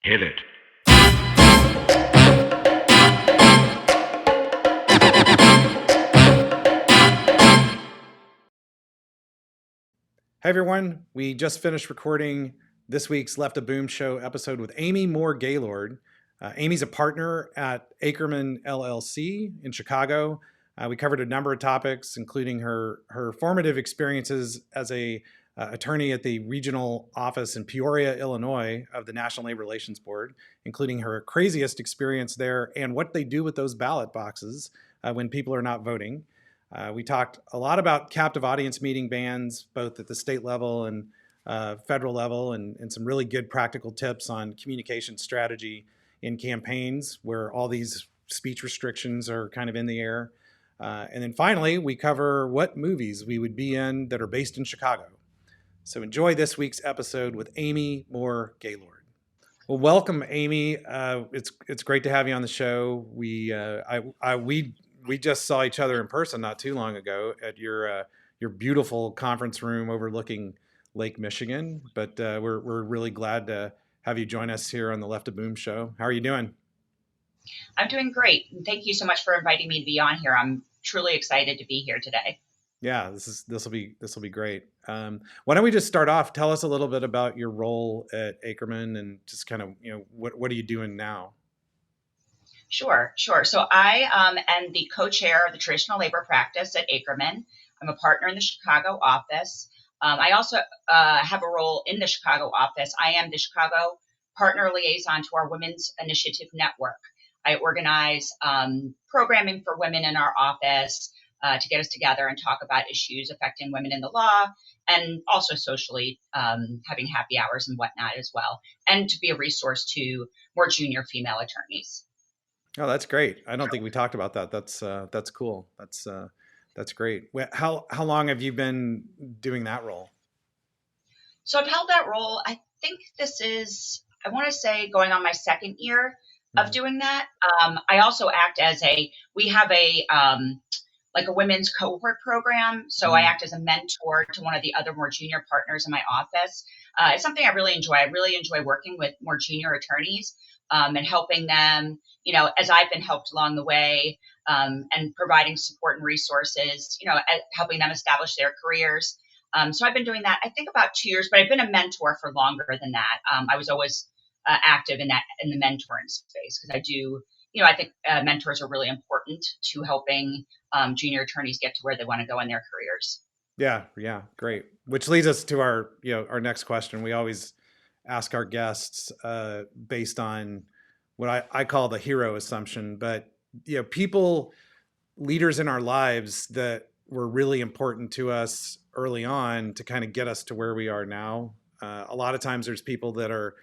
Hit it. Hey everyone, we just finished recording this week's Left a Boom Show episode with Amy Moor Gaylord. Amy's a partner at Akerman LLC in Chicago. We covered a number of topics, including her formative experiences as a attorney at the regional office in Peoria, Illinois of the National Labor Relations Board, including her craziest experience there and what they do with those ballot boxes when people are not voting. We talked a lot about captive audience meeting bans, both at the state level and federal level, and some really good practical tips on communication strategy in campaigns where all these speech restrictions are kind of in the air. And then finally, we cover what movies we would be in that are based in Chicago. So enjoy this week's episode with Amy Moor Gaylord. Well, welcome, Amy. It's great to have you on the show. We just saw each other in person not too long ago at your beautiful conference room overlooking Lake Michigan. But we're really glad to have you join us here on the Left of Boom Show. How are you doing? I'm doing great. Thank you so much for inviting me to be on here. I'm truly excited to be here today. Yeah, this will be great. Why don't we just start off? Tell us a little bit about your role at Akerman and just kind of what are you doing now? Sure. So I am the co-chair of the traditional labor practice at Akerman. I'm a partner in the Chicago office. I also have a role in the Chicago office. I am the Chicago partner liaison to our Women's Initiative Network. I organize programming for women in our office to get us together and talk about issues affecting women in the law, and also socially having happy hours and whatnot as well, and to be a resource to more junior female attorneys. Oh, that's great. I don't think we talked about that. That's cool. That's great. How long have you been doing that role? So I've held that role. I think this is, I want to say, going on my second year of doing that. I also act as we have a women's cohort program. So I act as a mentor to one of the other more junior partners in my office. It's something I really enjoy. I really enjoy working with more junior attorneys and helping them, as I've been helped along the way, and providing support and resources, helping them establish their careers. So I've been doing that, I think, about 2 years, but I've been a mentor for longer than that. I was always active in the mentoring space because I do, I think mentors are really important to helping junior attorneys get to where they want to go in their careers. Yeah, great. Which leads us to our next question. We always ask our guests based on what I call the hero assumption, but people, leaders in our lives that were really important to us early on to kind of get us to where we are now. A lot of times there's people that are,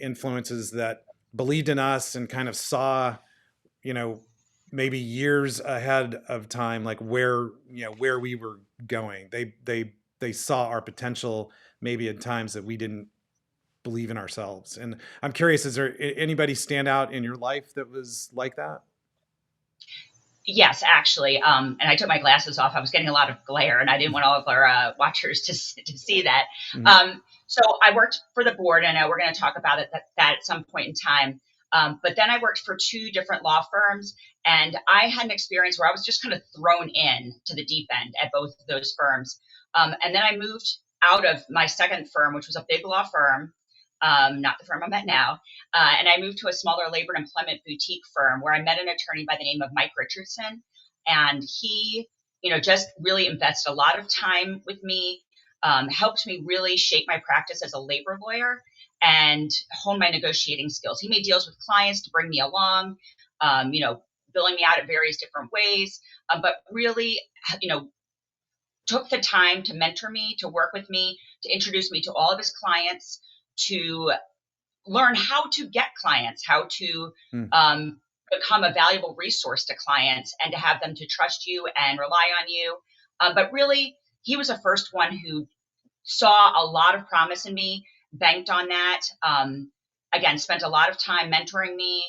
influences that believed in us and kind of saw, maybe years ahead of time, like where we were going. They saw our potential maybe at times that we didn't believe in ourselves. And I'm curious, is there anybody stand out in your life that was like that? Yes, actually. And I took my glasses off. I was getting a lot of glare, and I didn't want all of our watchers to see that. So I worked for the board, and we're going to talk about that at some point in time. But then I worked for 2 different law firms, and I had an experience where I was just kind of thrown in to the deep end at both of those firms. And then I moved out of my second firm, which was a big law firm, not the firm I'm at now. And I moved to a smaller labor and employment boutique firm where I met an attorney by the name of Mike Richardson. And he, just really invested a lot of time with me, helped me really shape my practice as a labor lawyer and hone my negotiating skills. He made deals with clients to bring me along, billing me out in various different ways, but really, took the time to mentor me, to work with me, to introduce me to all of his clients, to learn how to get clients, how to become a valuable resource to clients, and to have them to trust you and rely on you. But really, he was the first one who saw a lot of promise in me, banked on that. Again, spent a lot of time mentoring me,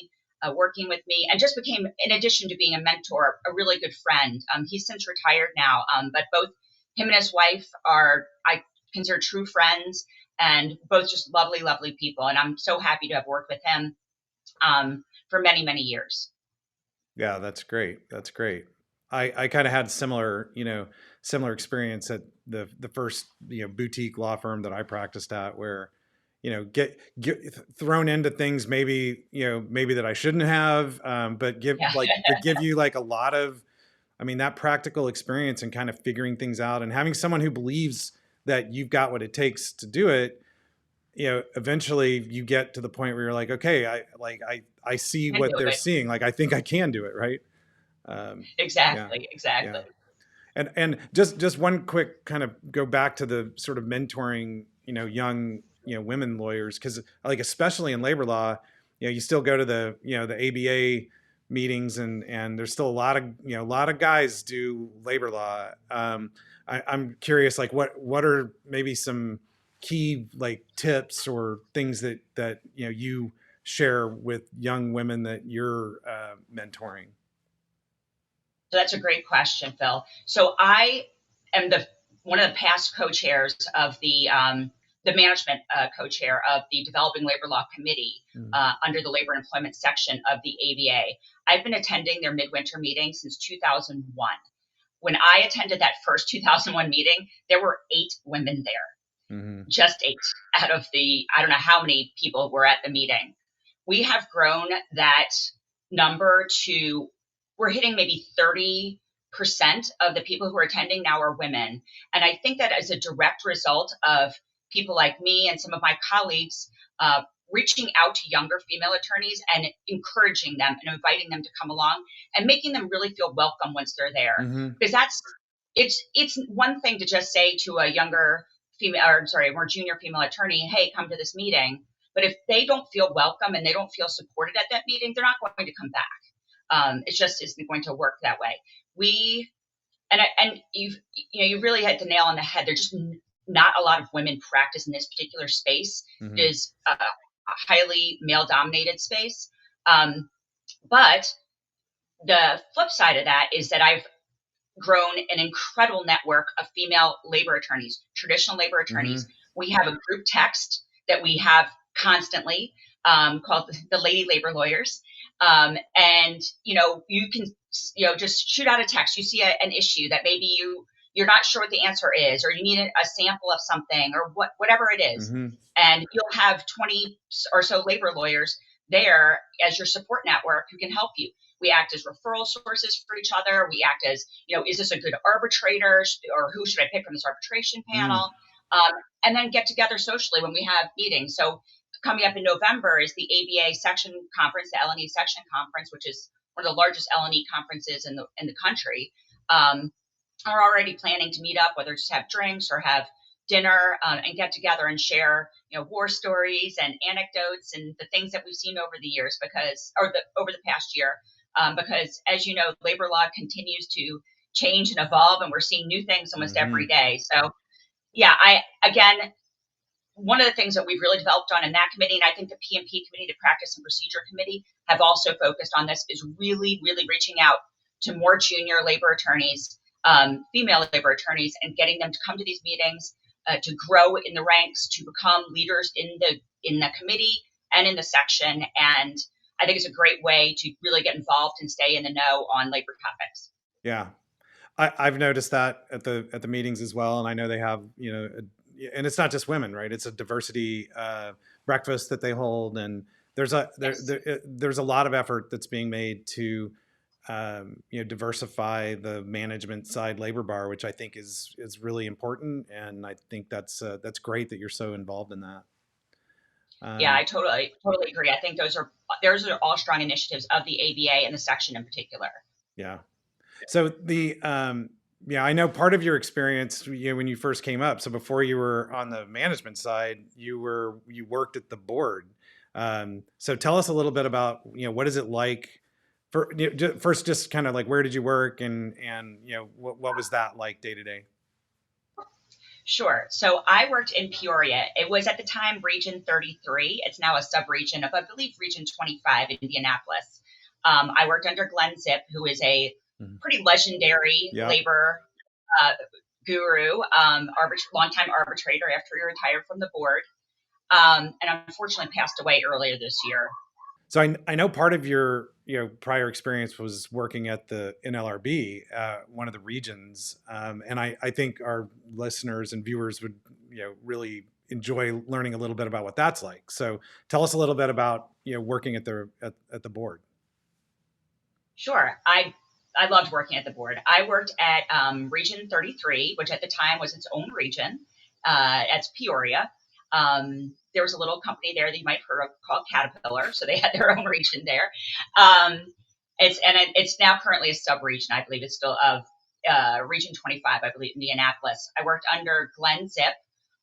working with me, and just became, in addition to being a mentor, a really good friend. He's since retired now, but both him and his wife are, I consider, true friends. and both just lovely, lovely people. And I'm so happy to have worked with him for many, many years. Yeah, that's great. That's great. I kind of had similar experience at the first, boutique law firm that I practiced at, where, get thrown into things maybe, maybe that I shouldn't have, but Yeah, give you like a lot of, I mean, that practical experience and kind of figuring things out and having someone who believes that you've got what it takes to do it. Eventually you get to the point where you're like, okay, I see can what do they're it. seeing. Like, I think I can do it. Right. Yeah. Exactly, Yeah. exactly. And just one quick kind of go back to the sort of mentoring, young, women lawyers. Cause like, especially in labor law, you still go to the ABA meetings and there's still a lot of guys do labor law. I'm curious, like what are maybe some key like tips or things that you share with young women that you're mentoring? So that's a great question, Phil. So I am the one of the past co-chairs of the management co-chair of the Developing Labor Law Committee Mm. under the Labor and Employment section of the ABA. I've been attending their midwinter meeting since 2001. When I attended that first 2001 meeting, there were 8 women there, Mm-hmm. just 8 out of the, I don't know how many people were at the meeting. We have grown that number to, we're hitting maybe 30% of the people who are attending now are women. And I think that is a direct result of people like me and some of my colleagues reaching out to younger female attorneys and encouraging them and inviting them to come along and making them really feel welcome once they're there. Mm-hmm. Because it's one thing to just say to a younger female, or sorry, a more junior female attorney, hey, come to this meeting. But if they don't feel welcome and they don't feel supported at that meeting, they're not going to come back. It just isn't going to work that way. And you really hit the nail on the head. There's just not a lot of women practice in this particular space. Mm-hmm. It is a highly male dominated space. But the flip side of that is that I've grown an incredible network of female labor attorneys, traditional labor attorneys. Mm-hmm. We have a group text that we have constantly called the Lady Labor Lawyers. And, you can, just shoot out a text. You see an issue that maybe you're not sure what the answer is, or you need a sample of something, or whatever it is. Mm-hmm. And you'll have 20 or so labor lawyers there as your support network who can help you. We act as referral sources for each other. We act as, is this a good arbitrator, or who should I pick from this arbitration panel? And then get together socially when we have meetings. So coming up in November is the ABA section conference, the L&E section conference, which is one of the largest L&E conferences in the country. Are already planning to meet up, whether just have drinks or have dinner, and get together and share, war stories and anecdotes and the things that we've seen over the years, over the past year. Because as you know, labor law continues to change and evolve, and we're seeing new things almost every day. So yeah, one of the things that we've really developed on in that committee, and I think the P&P committee, the Practice and Procedure Committee, have also focused on this, is really, really reaching out to more junior labor attorneys, female labor attorneys, and getting them to come to these meetings, to grow in the ranks, to become leaders in the committee and in the section. And I think it's a great way to really get involved and stay in the know on labor topics. Yeah, I've noticed that at the meetings as well, and I know they have, and it's not just women, right? It's a diversity breakfast that they hold, and there's a lot of effort that's being made to diversify the management side labor bar, which I think is really important, and I think that's great that you're so involved in that. Yeah, I totally agree. I think those are all strong initiatives of the ABA and the section in particular. Yeah. So I know part of your experience, when you first came up. So before you were on the management side, you worked at the board. So tell us a little bit about, what is it like first, just kind of like, where did you work, and what was that like day to day? Sure. So I worked in Peoria. It was at the time Region 33. It's now a sub-region of, I believe, Region 25 in Indianapolis. I worked under Glenn Zip, who is a pretty legendary labor guru, longtime arbitrator after he retired from the board, and unfortunately passed away earlier this year. So I know part of your prior experience was working at the NLRB, one of the regions, and I think our listeners and viewers would really enjoy learning a little bit about what that's like. So tell us a little bit about working at the board. Sure. I loved working at the board. I worked at Region 33, which at the time was its own region. That's Peoria. There was a little company there that you might have heard of called Caterpillar, so they had their own region there. It's now currently a sub-region. I believe it's still of Region 25, I believe, Indianapolis. I worked under Glenn Zip,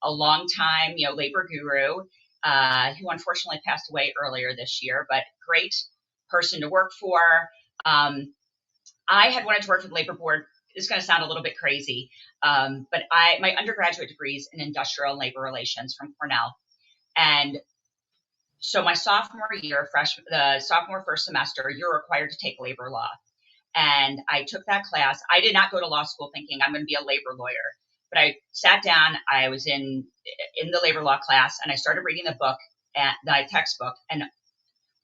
a longtime labor guru, who unfortunately passed away earlier this year, but great person to work for. I had wanted to work for the labor board. It's going to sound a little bit crazy, but my undergraduate degree is in industrial and labor relations from Cornell. And so my sophomore year, the sophomore first semester, you're required to take labor law. And I took that class. I did not go to law school thinking I'm going to be a labor lawyer, but I sat down, I was in the labor law class, and I started reading the book, the textbook, and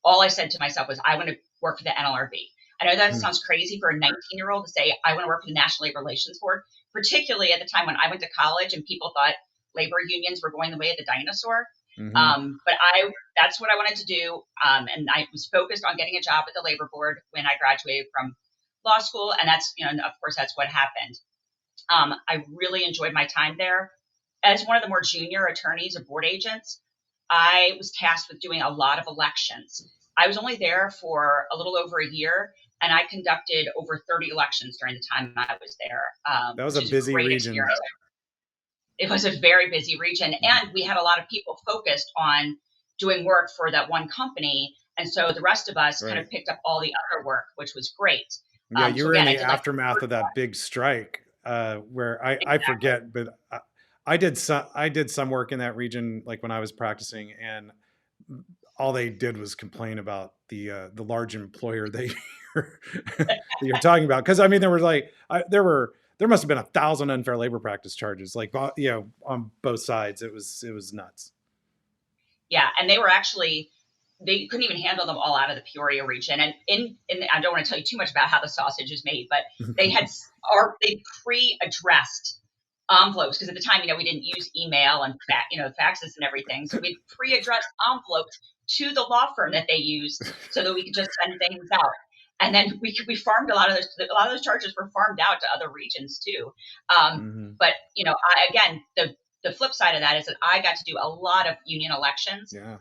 all I said to myself was, I want to work for the NLRB. I know that sounds crazy for a 19-year-old to say, I want to work for the National Labor Relations Board, particularly at the time when I went to college and people thought labor unions were going the way of the dinosaur. But that's what I wanted to do. And I was focused on getting a job at the labor board when I graduated from law school. And that's, of course, that's what happened. I really enjoyed my time there. As one of the more junior attorneys or board agents, I was tasked with doing a lot of elections. I was only there for a little over a year, and I conducted over 30 elections during the time I was there. That was a busy region. Experience. It was a very busy region, and we had a lot of people focused on doing work for that one company, and so the rest of us kind of picked up all the other work, which was great. Yeah, you were in the aftermath of that big strike, where I forget, but I did some work in that region, like when I was practicing, and all they did was complain about the large employer that you're talking about. Because I mean, there was there must have been 1,000 unfair labor practice charges, like on both sides. It was nuts. Yeah, and they couldn't even handle them all out of the Peoria region. And I don't want to tell you too much about how the sausage is made, but they pre-addressed envelopes, because at the time, we didn't use email and faxes and everything. So we pre-addressed envelopes to the law firm that they used so that we could just send things out. And then we farmed a lot of those charges were farmed out to other regions too. But again, the flip side of that is that I got to do a lot of union elections. Yeah.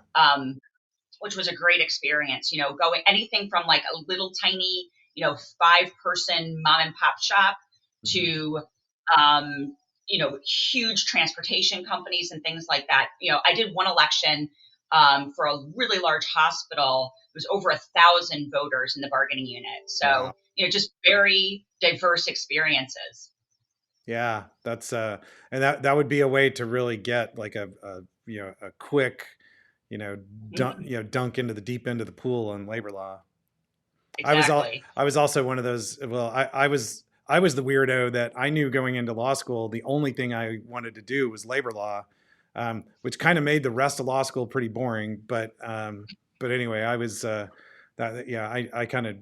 Which was a great experience, going anything from like a little tiny, 5-person mom and pop shop to, huge transportation companies and things like that. I did one election for a really large hospital. It was over 1,000 voters in the bargaining unit. So, wow. Just very diverse experiences. Yeah, that's and that would be a way to really get like a quick dunk into the deep end of the pool on labor law. Exactly. I was also one of those. Well, I was the weirdo that I knew going into law school, the only thing I wanted to do was labor law, which kind of made the rest of law school pretty boring. But anyway, I was I kind of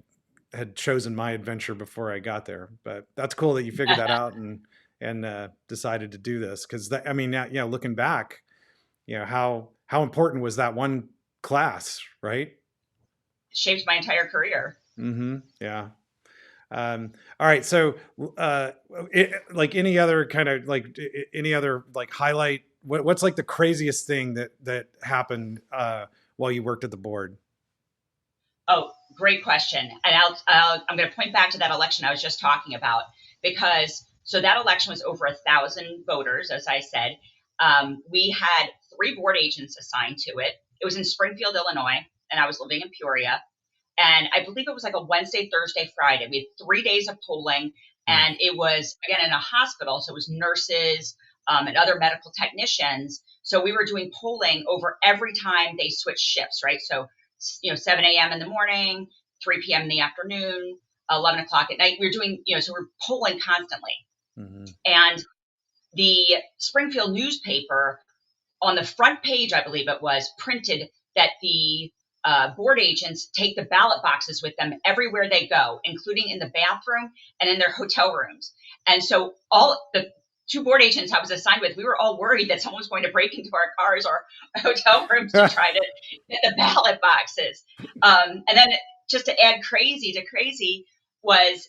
had chosen my adventure before I got there. But that's cool that you figured that out and decided to do this, because I mean, looking back, how important was that one class, right? It shaped my entire career. Yeah. All right. So, like any other kind of highlight, what's like the craziest thing that happened while you worked at the board? Oh, great question. And I'm going to point back to that election I was just talking about, because so that election was over 1,000 voters, as I said. We had 3 board agents assigned to it. It was in Springfield, Illinois, and I was living in Peoria. And I believe it was like a Wednesday, Thursday, Friday. We had 3 days of polling, and it was, again, in a hospital. So it was nurses and other medical technicians. So we were doing polling over every time they switched shifts, right? So, 7 a.m. in the morning, 3 p.m. in the afternoon, 11 o'clock at night. We were doing, so we're polling constantly. And the Springfield newspaper, on the front page, I believe it was, printed that the board agents take the ballot boxes with them everywhere they go, including in the bathroom and in their hotel rooms. And so all the 2 board agents I was assigned with, we were all worried that someone was going to break into our cars or hotel rooms to try to get the ballot boxes. And then just to add crazy to crazy was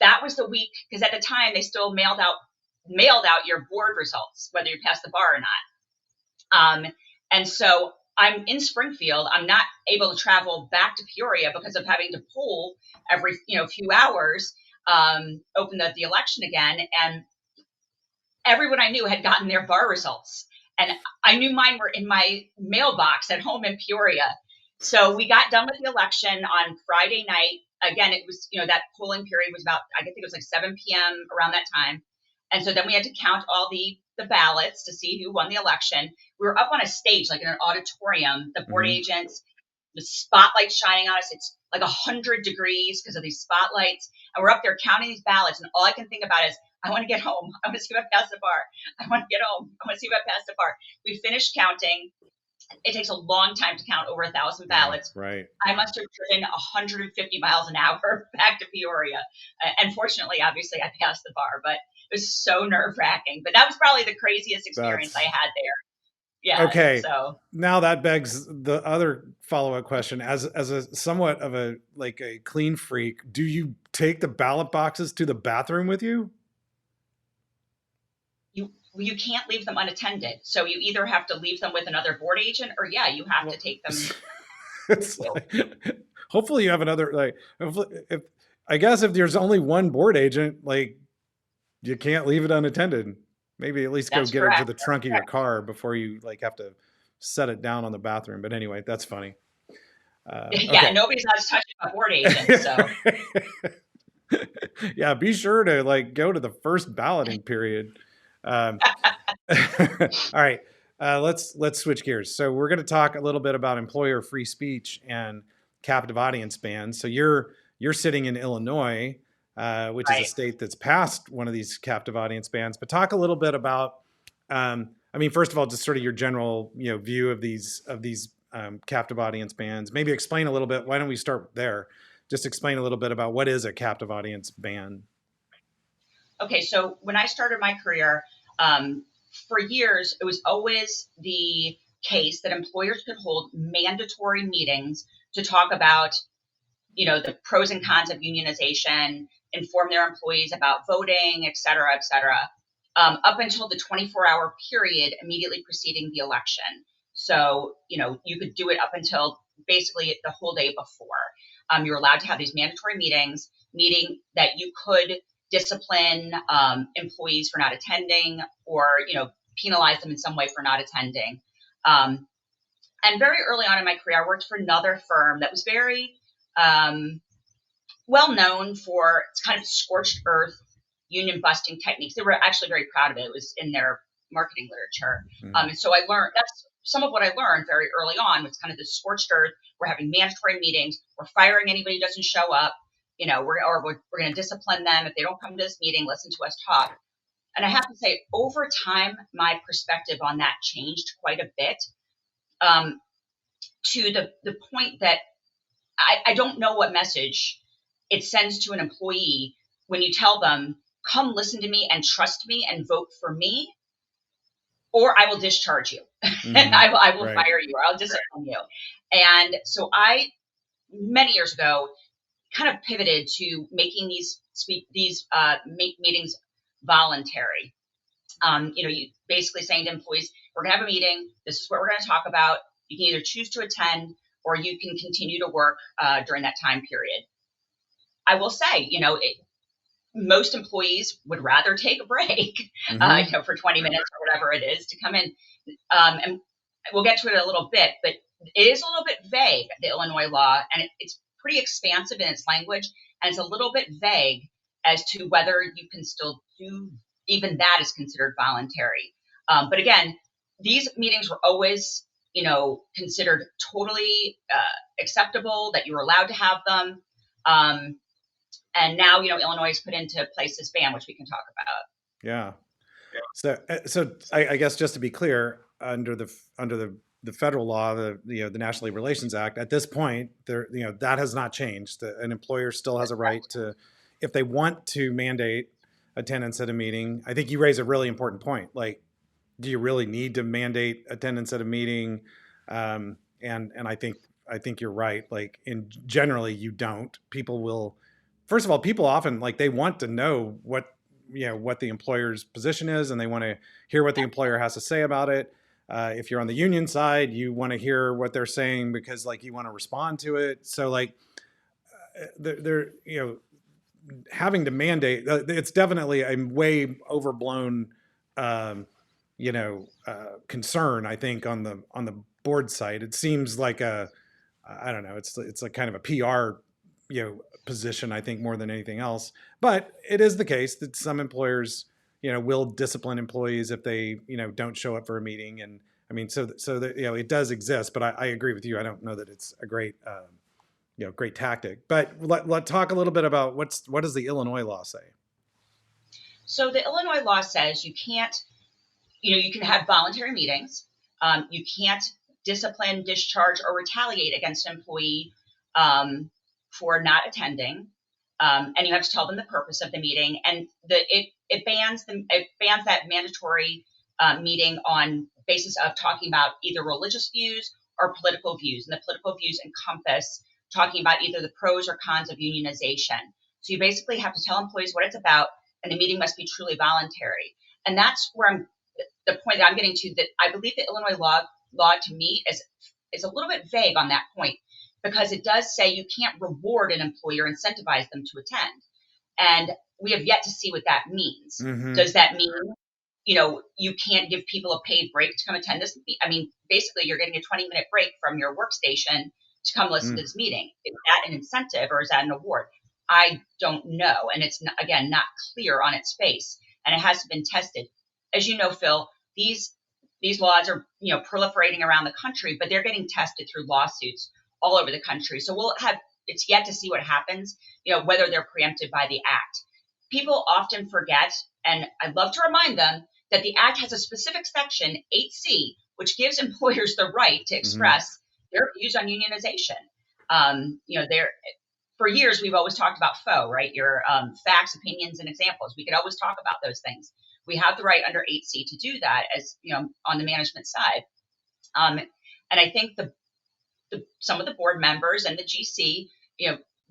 that was the week, because at the time they still mailed out your board results, whether you passed the bar or not. And so I'm in Springfield. I'm not able to travel back to Peoria because of having to poll every few hours, open the election again. And everyone I knew had gotten their bar results. And I knew mine were in my mailbox at home in Peoria. So we got done with the election on Friday night. Again, it was, that polling period was about, I think it was like 7 p.m. around that time. And so then we had to count all the ballots to see who won the election. We were up on a stage, like in an auditorium, the board agents, the spotlight shining on us. It's like 100 degrees because of these spotlights. And we're up there counting these ballots. And all I can think about is, I want to get home. I want to see if I pass the bar. I want to get home. I want to see if I pass the bar. We finished counting. It takes a long time to count over 1,000 ballots. Yeah, right. I must have driven 150 miles an hour back to Peoria. And fortunately, obviously, I passed the bar, but it was so nerve-wracking. But that was probably the craziest experience I had there. Yeah. Okay. So now that begs the other follow-up question. As a somewhat of a clean freak, do you take the ballot boxes to the bathroom with you? You can't leave them unattended. So you either have to leave them with another board agent, or you have to take them. Hopefully you have another, I guess if there's only one board agent, you can't leave it unattended. Maybe at least go get it to the trunk of your car before you have to set it down on the bathroom. But anyway, that's funny. Okay. Nobody's allowed to touch a board agent. So yeah, be sure to go to the first balloting period. All right, let's switch gears. So we're going to talk a little bit about employer free speech and captive audience bans. So you're sitting in Illinois, which is a state that's passed one of these captive audience bans. But talk a little bit about, first of all, just sort of your general view of these captive audience bans. Maybe explain a little bit. Why don't we start there? Just explain a little bit about what is a captive audience ban. Okay, so when I started my career, for years, it was always the case that employers could hold mandatory meetings to talk about, the pros and cons of unionization, inform their employees about voting, et cetera, up until the 24-hour period immediately preceding the election. So, you could do it up until basically the whole day before. You're allowed to have these mandatory meetings, meaning that you could discipline employees for not attending, or penalize them in some way for not attending. And very early on in my career, I worked for another firm that was very well known for its kind of scorched earth union busting techniques. They were actually very proud of it. It was in their marketing literature. And so I learned, that's some of what I learned very early on, was kind of this scorched earth. We're having mandatory meetings. We're firing anybody who doesn't show up. We're going to discipline them if they don't come to this meeting. Listen to us talk. And I have to say, over time, my perspective on that changed quite a bit, to the point that I don't know what message it sends to an employee when you tell them, come listen to me and trust me and vote for me, or I will discharge you. And I will fire you, or I'll discipline you. And so many years ago, kind of pivoted to making these meetings voluntary. You basically saying to employees, we're going to have a meeting. This is what we're going to talk about. You can either choose to attend, or you can continue to work during that time period. I will say, most employees would rather take a break, for 20 minutes or whatever it is, to come in. And we'll get to it in a little bit, but it is a little bit vague, the Illinois law, and it's pretty expansive in its language, and it's a little bit vague as to whether you can still do, even that is considered voluntary. But again, these meetings were always, considered totally acceptable, that you were allowed to have them. And now, Illinois has put into place this ban, which we can talk about. Yeah. So I guess just to be clear, under the federal law, the National Labor Relations Act, at this point, that has not changed. An employer still has a right to, if they want to mandate attendance at a meeting. I think you raise a really important point. Like, do you really need to mandate attendance at a meeting? And I think you're right. Like, generally you don't. People will, first of all, people often, like, they want to know what the employer's position is, and they want to hear what the employer has to say about it. If you're on the union side, you want to hear what they're saying because, like, you want to respond to it. So, like, they're having to mandate, it's definitely a way overblown um, concern, I think, on the board side. It seems like I don't know, it's a kind of a PR position, I think, more than anything else. But it is the case that some employers will discipline employees if they don't show up for a meeting. And I mean, so that it does exist. But I agree with you. I don't know that it's a great tactic. But let's talk a little bit about what does the Illinois law say? So the Illinois law says you can't, you can have voluntary meetings. You can't discipline, discharge, or retaliate against an employee for not attending. And you have to tell them the purpose of the meeting. And it bans that mandatory meeting on basis of talking about either religious views or political views. And the political views encompass talking about either the pros or cons of unionization. So you basically have to tell employees what it's about, and the meeting must be truly voluntary. And that's where the point that I'm getting to, that I believe the Illinois law to me is a little bit vague on that point, because it does say you can't reward an employer, incentivize them to attend. And we have yet to see what that means. Mm-hmm. Does that mean, you can't give people a paid break to come attend this? I mean, basically you're getting a 20-minute break from your workstation to come listen to this meeting. Is that an incentive or is that an award? I don't know. And it's, again, not clear on its face, and it hasn't been tested. As you know, Phil, these laws are, proliferating around the country, but they're getting tested through lawsuits all over the country. So it's yet to see what happens, whether they're preempted by the act. People often forget, and I'd love to remind them, that the act has a specific section, 8C, which gives employers the right to express their views on unionization. For years, we've always talked about FOE, right? Your facts, opinions, and examples. We could always talk about those things. We have the right under 8C to do that, as on the management side. And I think some of the board members and the GC,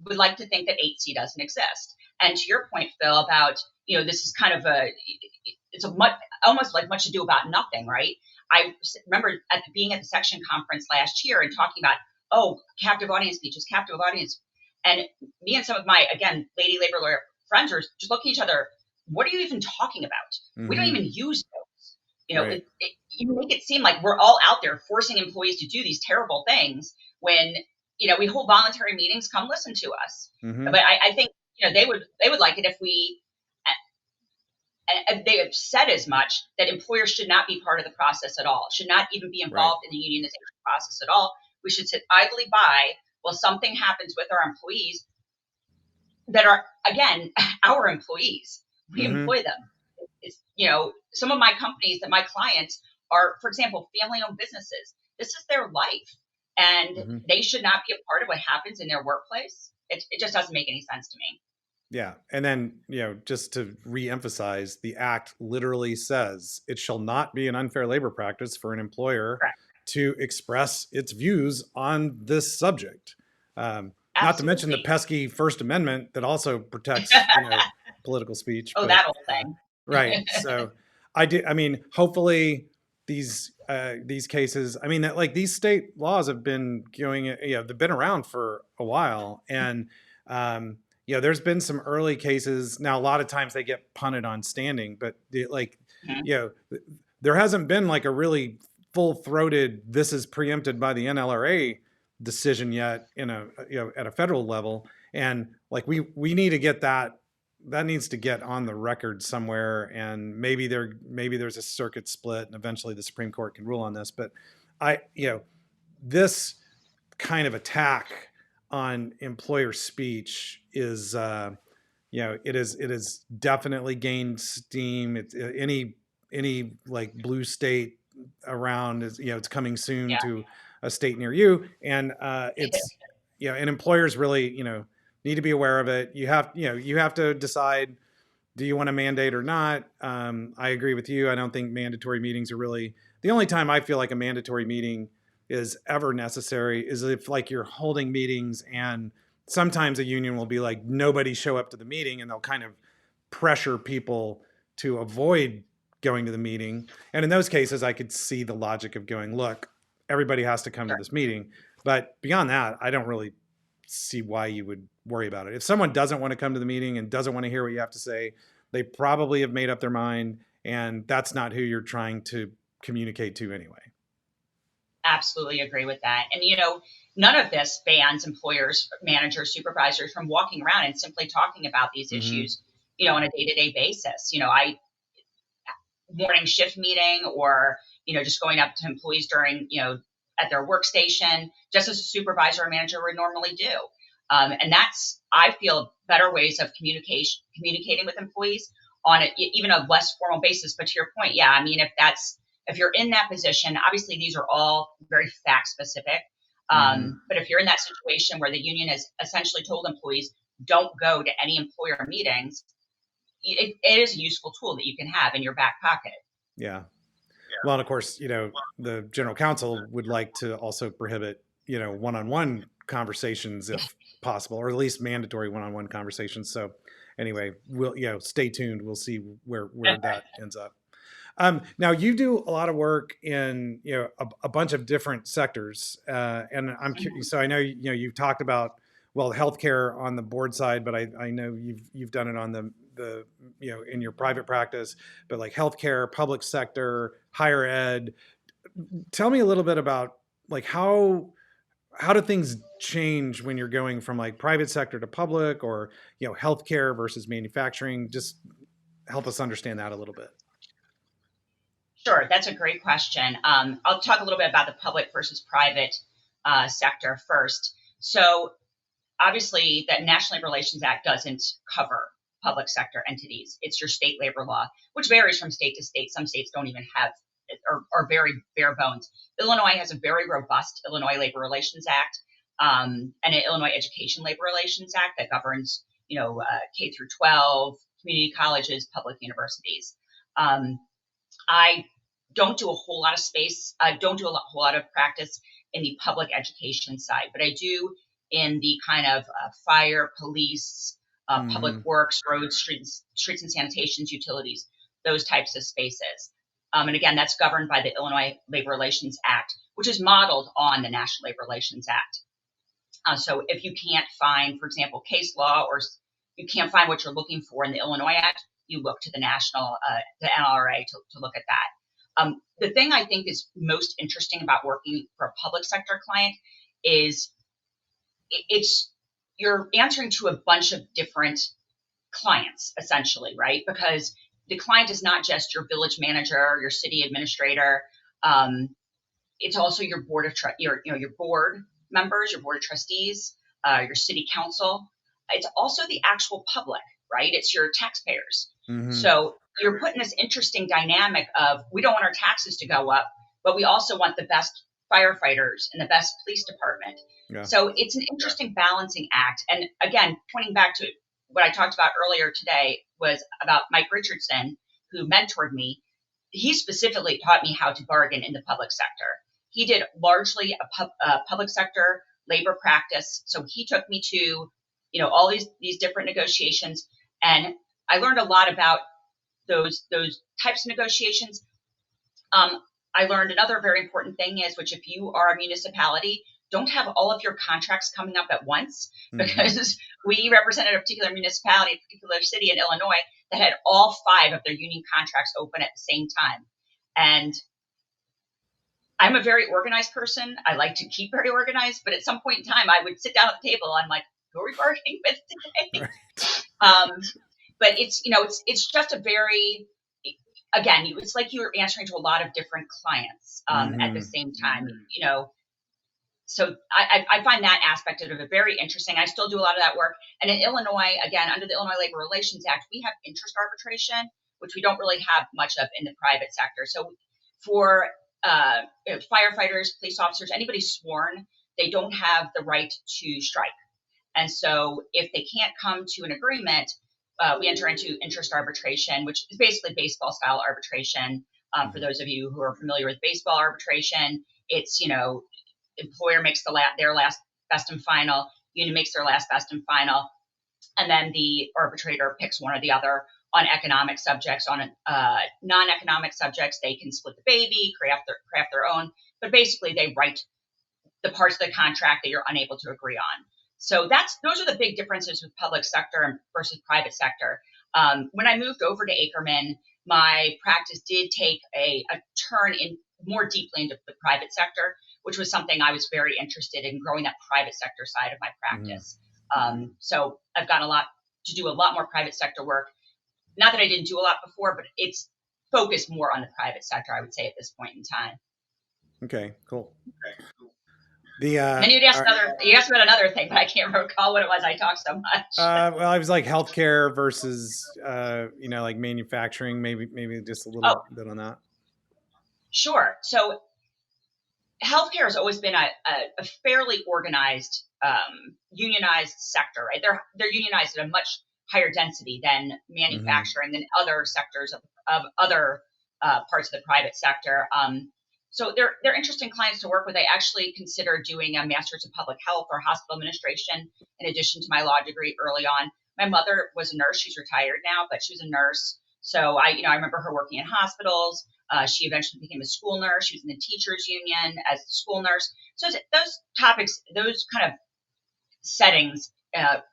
would like to think that 8C doesn't exist. And to your point, Phil, about this is kind of almost like much ado about nothing, right? I remember being at the section conference last year and talking about, captive audience speeches, captive audience. And me and some of my, again, lady labor lawyer friends are just looking at each other. What are you even talking about? We don't even use those. Right. You make it seem like we're all out there forcing employees to do these terrible things when, we hold voluntary meetings, come listen to us. But I think, they would like it if we, and they have said as much, that employers should not be part of the process at all, should not even be involved in the unionization process at all. We should sit idly by while something happens with our employees that are, again, our employees. We employ them. It's, some of my companies that my clients are, for example, family-owned businesses. This is their life, and they should not be a part of what happens in their workplace. It just doesn't make any sense to me. Yeah. And then, just to reemphasize, the act literally says it shall not be an unfair labor practice for an employer to express its views on this subject. Not to mention the pesky First Amendment that also protects political speech. That whole thing. Right. So I mean, hopefully these cases, I mean, that, like, these state laws have been going, they've been around for a while. And, there's been some early cases. Now, a lot of times they get punted on standing, but there hasn't been like a really full-throated, this is preempted by the NLRA decision yet at a federal level. And like, we need to get that needs to get on the record somewhere. And maybe there's a circuit split and eventually the Supreme Court can rule on this. But this kind of attack on employer speech is, it is definitely gained steam. It's any any like blue state around is, it's coming soon Yeah. to a state near you. And it's, and employers really, need to be aware of it. You have to decide, do you want to mandate or not? I agree with you. I don't think mandatory meetings are really, the only time I feel like a mandatory meeting is ever necessary is if like you're holding meetings and sometimes a union will be like, nobody show up to the meeting, and they'll kind of pressure people to avoid going to the meeting. And in those cases, I could see the logic of going, look, everybody has to come to Sure. this meeting. But beyond that, I don't really see why you would worry about it. If someone doesn't want to come to the meeting and doesn't want to hear what you have to say, they probably have made up their mind, and that's not who you're trying to communicate to anyway. Absolutely agree with that. And, none of this bans employers, managers, supervisors from walking around and simply talking about these issues, on a day-to-day basis. Morning shift meeting, or just going up to employees during at their workstation, just as a supervisor or manager would normally do. And that's, I feel, better ways of communicating with employees on even a less formal basis. But to your point, yeah, I mean, if you're in that position, obviously these are all very fact specific. But if you're in that situation where the union has essentially told employees, don't go to any employer meetings, it is a useful tool that you can have in your back pocket. Yeah. Well, and of course, the general counsel would like to also prohibit, one-on-one conversations if possible, or at least mandatory one-on-one conversations. So anyway, we'll, stay tuned. We'll see where that ends up. Now you do a lot of work in, a bunch of different sectors. And I'm curious, so I know, you've talked about, well, healthcare on the board side, but I know you've done it on the in your private practice, but like healthcare, public sector, higher ed. Tell me a little bit about like how do things change when you're going from like private sector to public, or healthcare versus manufacturing? Just help us understand that a little bit. Sure, that's a great question. I'll talk a little bit about the public versus private sector first. So obviously, the National Labor Relations Act doesn't cover public sector entities. It's your state labor law, which varies from state to state. Some states don't even have it, or very bare bones. Illinois has a very robust Illinois Labor Relations Act, and an Illinois Education Labor Relations Act that governs, K through 12, community colleges, public universities. I don't do a whole lot of space. I don't do whole lot of practice in the public education side, but I do in the kind of fire, police, public works, roads, streets and sanitations, utilities, those types of spaces. And again, that's governed by the Illinois Labor Relations Act, which is modeled on the National Labor Relations Act. So if you can't find, for example, case law, or you can't find what you're looking for in the Illinois Act, you look to the the NLRA to look at that. The thing I think is most interesting about working for a public sector client is you're answering to a bunch of different clients, essentially, right? Because the client is not just your village manager, your city administrator. It's also your board of your board members, your board of trustees, your city council. It's also the actual public, right? It's your taxpayers. So you're putting this interesting dynamic of, we don't want our taxes to go up, but we also want the best firefighters and the best police department. Yeah. So it's an interesting balancing act. And again, pointing back to what I talked about earlier today was about Mike Richardson, who mentored me. He specifically taught me how to bargain in the public sector. He did largely a public sector labor practice. So he took me to, all these different negotiations, and I learned a lot about those types of negotiations. I learned another very important thing is, which if you are a municipality, don't have all of your contracts coming up at once, because we represented a particular municipality, a particular city in Illinois that had all 5 of their union contracts open at the same time. And I'm a very organized person. I like to keep very organized, but at some point in time, I would sit down at the table. I'm like, who are we bargaining with today? Right. But it's just a very, again, it's like you're answering to a lot of different clients at the same time, So I find that aspect of it very interesting. I still do a lot of that work. And in Illinois, again, under the Illinois Labor Relations Act, we have interest arbitration, which we don't really have much of in the private sector. So for firefighters, police officers, anybody sworn, they don't have the right to strike. And so if they can't come to an agreement, we enter into interest arbitration, which is basically baseball style arbitration. For those of you who are familiar with baseball arbitration, it's, employer makes their last best and final, union makes their last best and final, and then the arbitrator picks one or the other on economic subjects. On non-economic subjects, they can split the baby, craft their own, but basically they write the parts of the contract that you're unable to agree on. So those are the big differences with public sector versus private sector. When I moved over to Akerman, my practice did take a turn in more deeply into the private sector, which was something I was very interested in, growing that private sector side of my practice. So I've got to do a lot more private sector work. Not that I didn't do a lot before, but it's focused more on the private sector, I would say, at this point in time. Okay, cool. Then you asked about another thing, but I can't recall what it was. I talked so much. Well, I was like healthcare versus, like manufacturing, maybe just a little bit on that. Sure. So healthcare has always been a fairly organized, unionized sector, right? They're unionized at a much higher density than manufacturing, than other sectors of other parts of the private sector. So they're interesting clients to work with. I actually considered doing a master's in public health or hospital administration in addition to my law degree early on. My mother was a nurse. She's retired now, but she was a nurse. So I remember her working in hospitals. She eventually became a school nurse. She was in the teachers union as a school nurse. So those topics, those kind of settings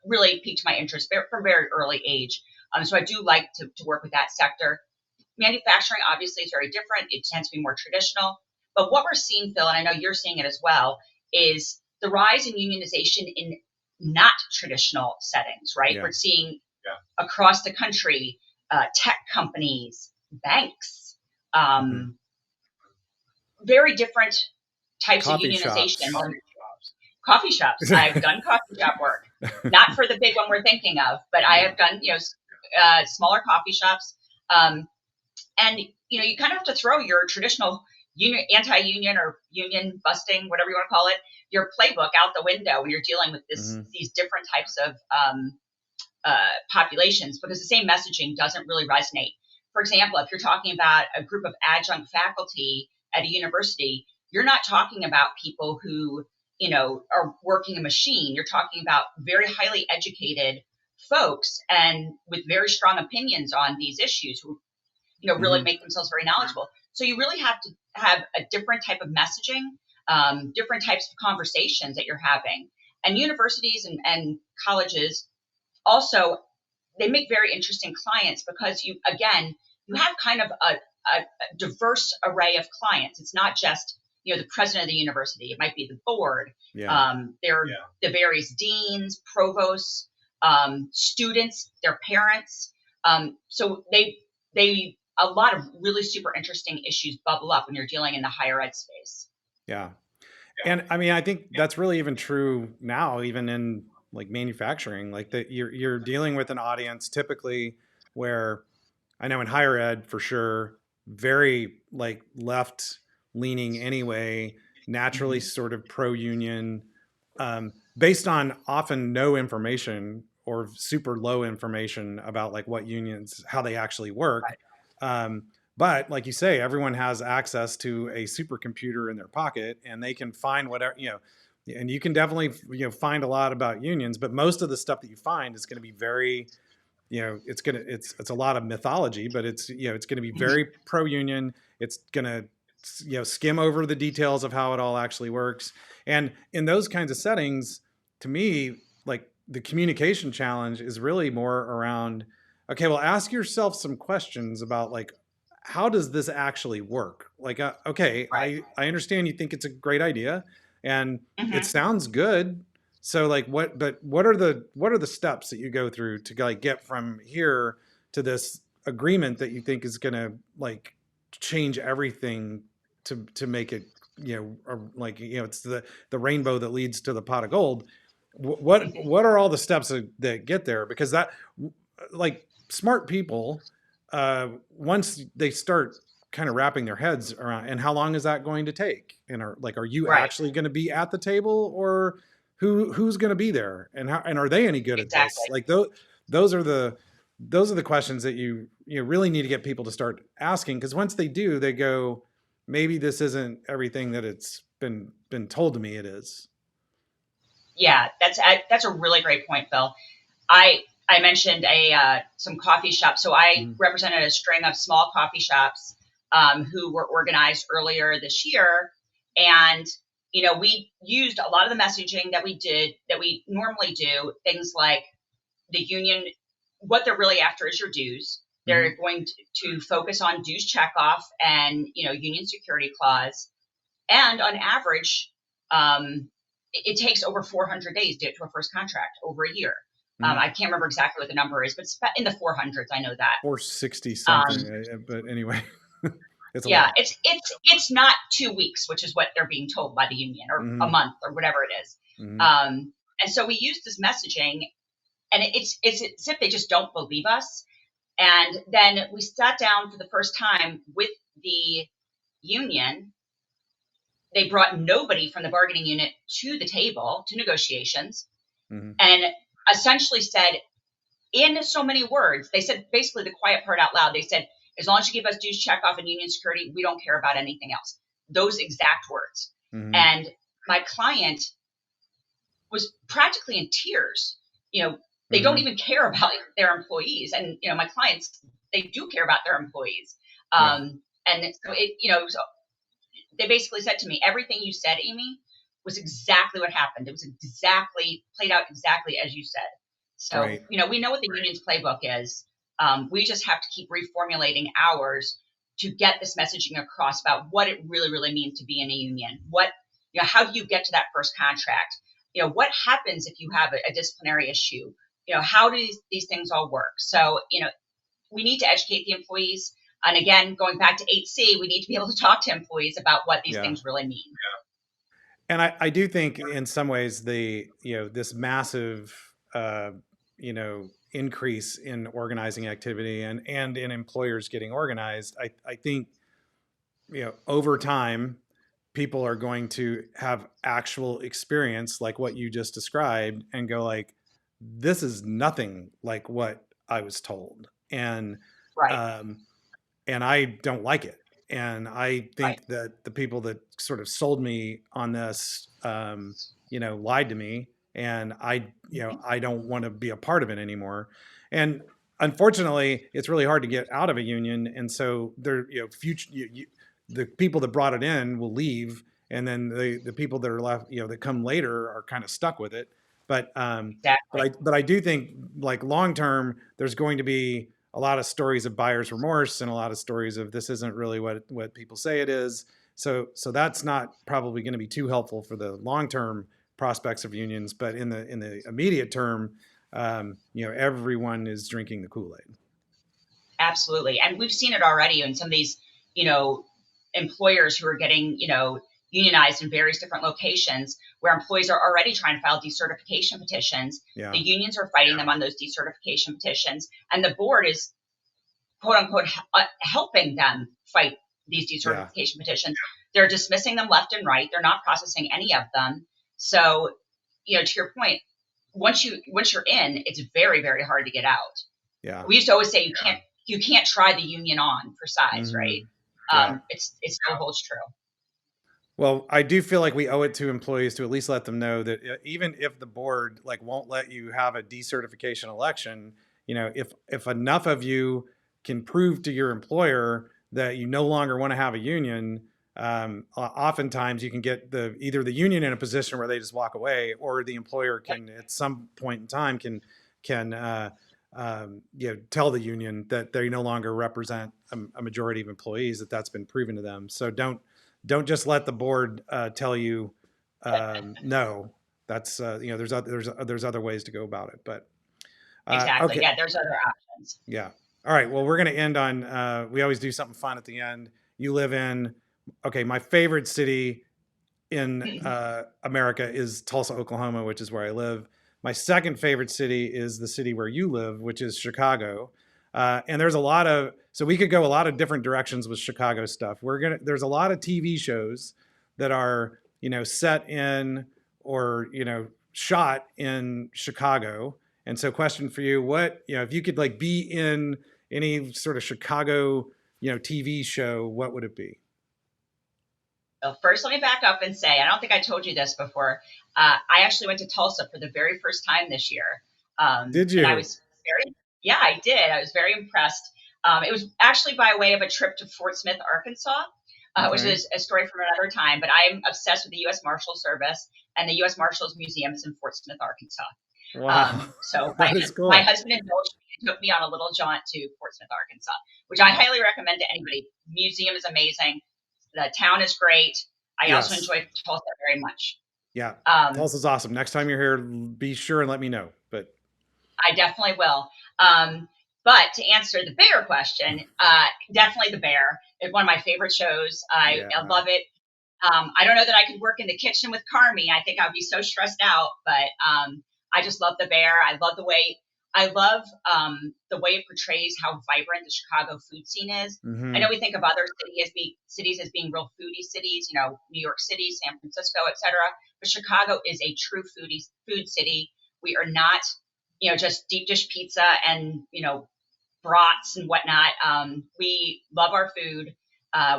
really piqued my interest from very early age. So I do like to work with that sector. Manufacturing obviously is very different. It tends to be more traditional. But what we're seeing, Phil, and I know you're seeing it as well, is the rise in unionization in not traditional settings, right? Yeah. We're seeing across the country, tech companies, banks, very different types of unionization. Coffee shops. I've done coffee shop work, not for the big one we're thinking of, but I have done, smaller coffee shops. And, you kind of have to throw your traditional anti-union or union busting, whatever you want to call it, your playbook out the window when you're dealing with these different types of populations, because the same messaging doesn't really resonate. For example, if you're talking about a group of adjunct faculty at a university, you're not talking about people who, are working a machine. You're talking about very highly educated folks and with very strong opinions on these issues who, really make themselves very knowledgeable. So you really have to have a different type of messaging, different types of conversations that you're having. And universities and colleges also, they make very interesting clients because you have kind of a diverse array of clients. It's not just, the president of the university. It might be the board. The various deans, provosts, students, their parents. So a lot of really super interesting issues bubble up when you're dealing in the higher ed space. Yeah. And I mean, I think that's really even true now, even in like manufacturing, like that you're dealing with an audience typically where I know in higher ed for sure, very like left leaning anyway, naturally sort of pro-union, based on often no information or super low information about like what unions, how they actually work. Right. But like you say, everyone has access to a supercomputer in their pocket and they can find whatever, and you can definitely, find a lot about unions, but most of the stuff that you find is going to be very, it's a lot of mythology, but it's going to be very pro-union. It's going to, skim over the details of how it all actually works. And in those kinds of settings, to me, like the communication challenge is really more around, okay, well, ask yourself some questions about like, how does this actually work? Like, okay, right. I understand you think it's a great idea and it sounds good. So like what are the steps that you go through to like get from here to this agreement that you think is going to like change everything to make it, it's the rainbow that leads to the pot of gold. What are all the steps that get there? Because that, like, smart people once they start kind of wrapping their heads around, and how long is that going to take? And are you Right. actually going to be at the table, or who's going to be there, and are they any good at Exactly. this? Like those are the questions that you really need to get people to start asking, because once they do, they go, maybe this isn't everything that it's been told to me it is. Yeah, that's a really great point, Phil. I mentioned some coffee shops. So I Mm-hmm. represented a string of small coffee shops who were organized earlier this year, and we used a lot of the messaging that we normally do. Things like the union, what they're really after is your dues. Mm-hmm. They're going to focus on dues checkoff and union security clause, and on average, it takes over 400 days to get to a first contract, over a year. Mm-hmm. I can't remember exactly what the number is, but it's in the 400s. I know that. 460 Um, something, but anyway, it's a yeah, lot. it's not 2 weeks, which is what they're being told by the union, or a Mm-hmm. month, or whatever it is. Mm-hmm. And so we use this messaging, and it's as if they just don't believe us. And then we sat down for the first time with the union. They brought nobody from the bargaining unit to the table to negotiations, Mm-hmm. and essentially said, in so many words, they said basically the quiet part out loud. They said, as long as you give us dues checkoff and union security, we don't care about anything else. Those exact words. Mm-hmm. And my client was practically in tears. They don't even care about their employees. And, my clients, they do care about their employees. Yeah. And so so they basically said to me, everything you said, Amy, was exactly what happened. It was played out exactly as you said. So, Right. we know what the union's playbook is. We just have to keep reformulating ours to get this messaging across about what it really, really means to be in a union. How do you get to that first contract? What happens if you have a disciplinary issue? How do these things all work? So, we need to educate the employees. And again, going back to 8C, we need to be able to talk to employees about what these Yeah. things really mean. And I do think in some ways this massive increase in organizing activity and in employers getting organized, I think over time people are going to have actual experience like what you just described and go like, this is nothing like what I was told, Right, um, and I don't like it. And I right, think that the people that sort of sold me on this, lied to me, and I don't want to be a part of it anymore. And unfortunately, it's really hard to get out of a union, and so there, the people that brought it in will leave, and then the people that are left, that come later, are kind of stuck with it. But exactly. but I do think, like, long term, there's going to be a lot of stories of buyer's remorse and a lot of stories of this isn't really what people say it is. So that's not probably going to be too helpful for the long term prospects of unions. But in the immediate term, everyone is drinking the Kool-Aid. Absolutely. And we've seen it already in some of these, employers who are getting, unionized in various different locations, where employees are already trying to file decertification petitions. Yeah. The unions are fighting them on those decertification petitions, and the board is, quote unquote, helping them fight these decertification petitions. They're dismissing them left and right. They're not processing any of them. So, to your point, once you're in, it's very, very hard to get out. Yeah. We used to always say you can't try the union on for size, Mm-hmm. right? Yeah. It still holds true. Well, I do feel like we owe it to employees to at least let them know that even if the board won't let you have a decertification election, if enough of you can prove to your employer that you no longer want to have a union, oftentimes you can get either the union in a position where they just walk away, or the employer can at some point in time can tell the union that they no longer represent a majority of employees, that's been proven to them. So don't just let the board tell you no. That's there's other ways to go about it. But Exactly. okay. Yeah, there's other options. Yeah. All right. Well, we're going to end on. We always do something fun at the end. You live in. Okay, my favorite city in America is Tulsa, Oklahoma, which is where I live. My second favorite city is the city where you live, which is Chicago. And there's a lot of So we could go a lot of different directions with Chicago stuff. There's a lot of TV shows that are, set in or, shot in Chicago. And so question for you, if you could like be in any sort of Chicago, TV show, what would it be? So first, let me back up and say, I don't think I told you this before. I actually went to Tulsa for the very first time this year. Did And I you? was yeah, I did. I was very impressed. It was actually by way of a trip to Fort Smith, Arkansas, which Okay. is a story from another time. But I'm obsessed with the U.S. Marshal Service, and the U.S. Marshals Museum is in Fort Smith, Arkansas. Wow. So That is my cool. husband indulged me and took me on a little jaunt to Fort Smith, Arkansas, which I Wow. highly recommend to anybody. Museum is amazing. The town is great. I also Yes. enjoyed Tulsa very much. Yeah. Um, Tulsa's awesome. Next time you're here, be sure and let me know. But I definitely will. But to answer the bigger question, definitely The Bear. It's one of my favorite shows. I yeah. love it. I don't know that I could work in the kitchen with Carmi. I think I would be so stressed out, but I just love The Bear. I love the way it portrays how vibrant the Chicago food scene is. I know Mm-hmm. we think of other cities as being real foodie cities, New York City, San Francisco, etc. But Chicago is a true food city. We are not, just deep dish pizza and brats and whatnot. We love our food.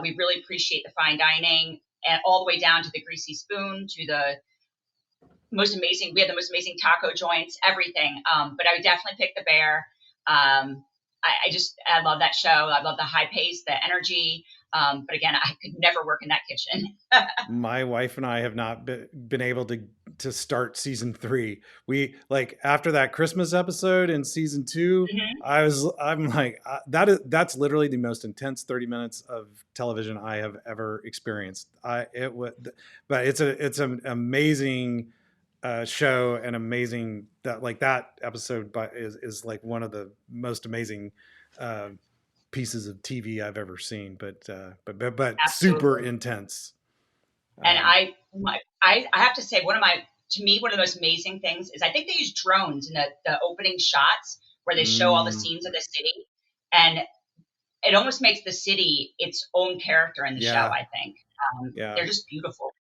We really appreciate the fine dining, and all the way down to the greasy spoon, to the most amazing. We have the most amazing taco joints, everything. But I would definitely pick The Bear. I love that show. I love the high pace, the energy. But again, I could never work in that kitchen. My wife and I have not been able to start season 3. We like after that Christmas episode in season 2. Mhm. I'm like that's literally the most intense 30 minutes of television I have ever experienced. But it's an amazing show, and amazing that episode is like one of the most amazing uh, pieces of TV I've ever seen. But super Absolutely. intense. And Um, I have to say, to me, one of the most amazing things is I think they use drones in the opening shots where they show all the mm, scenes of the city. And it almost makes the city its own character in the show, yeah, I think. yeah. They're just beautiful.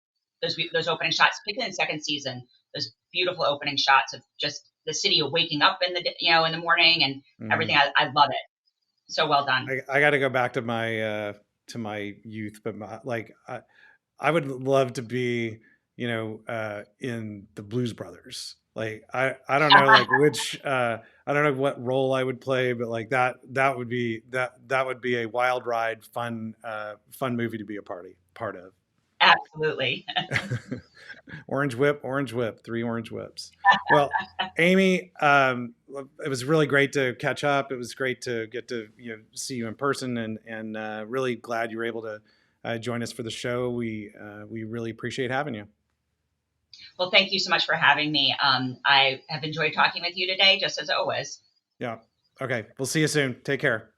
Those opening shots, particularly in the second season, those beautiful opening shots of just the city waking up in the morning and everything. Mm. I love it. So well done. I got to go back to my youth, but I would love to be, in the Blues Brothers. Like I don't know like which I don't know what role I would play, but like that would be a wild ride, fun movie to be a part of. Absolutely. Orange whip, 3 orange whips. Well, Amy, it was really great to catch up. It was great to get to see you in person, and really glad you were able to join us for the show. We really appreciate having you. Well, thank you so much for having me. I have enjoyed talking with you today, just as always. Yeah. Okay. We'll see you soon. Take care.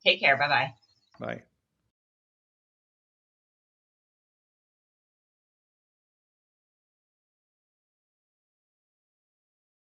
Take care. Bye bye. Bye.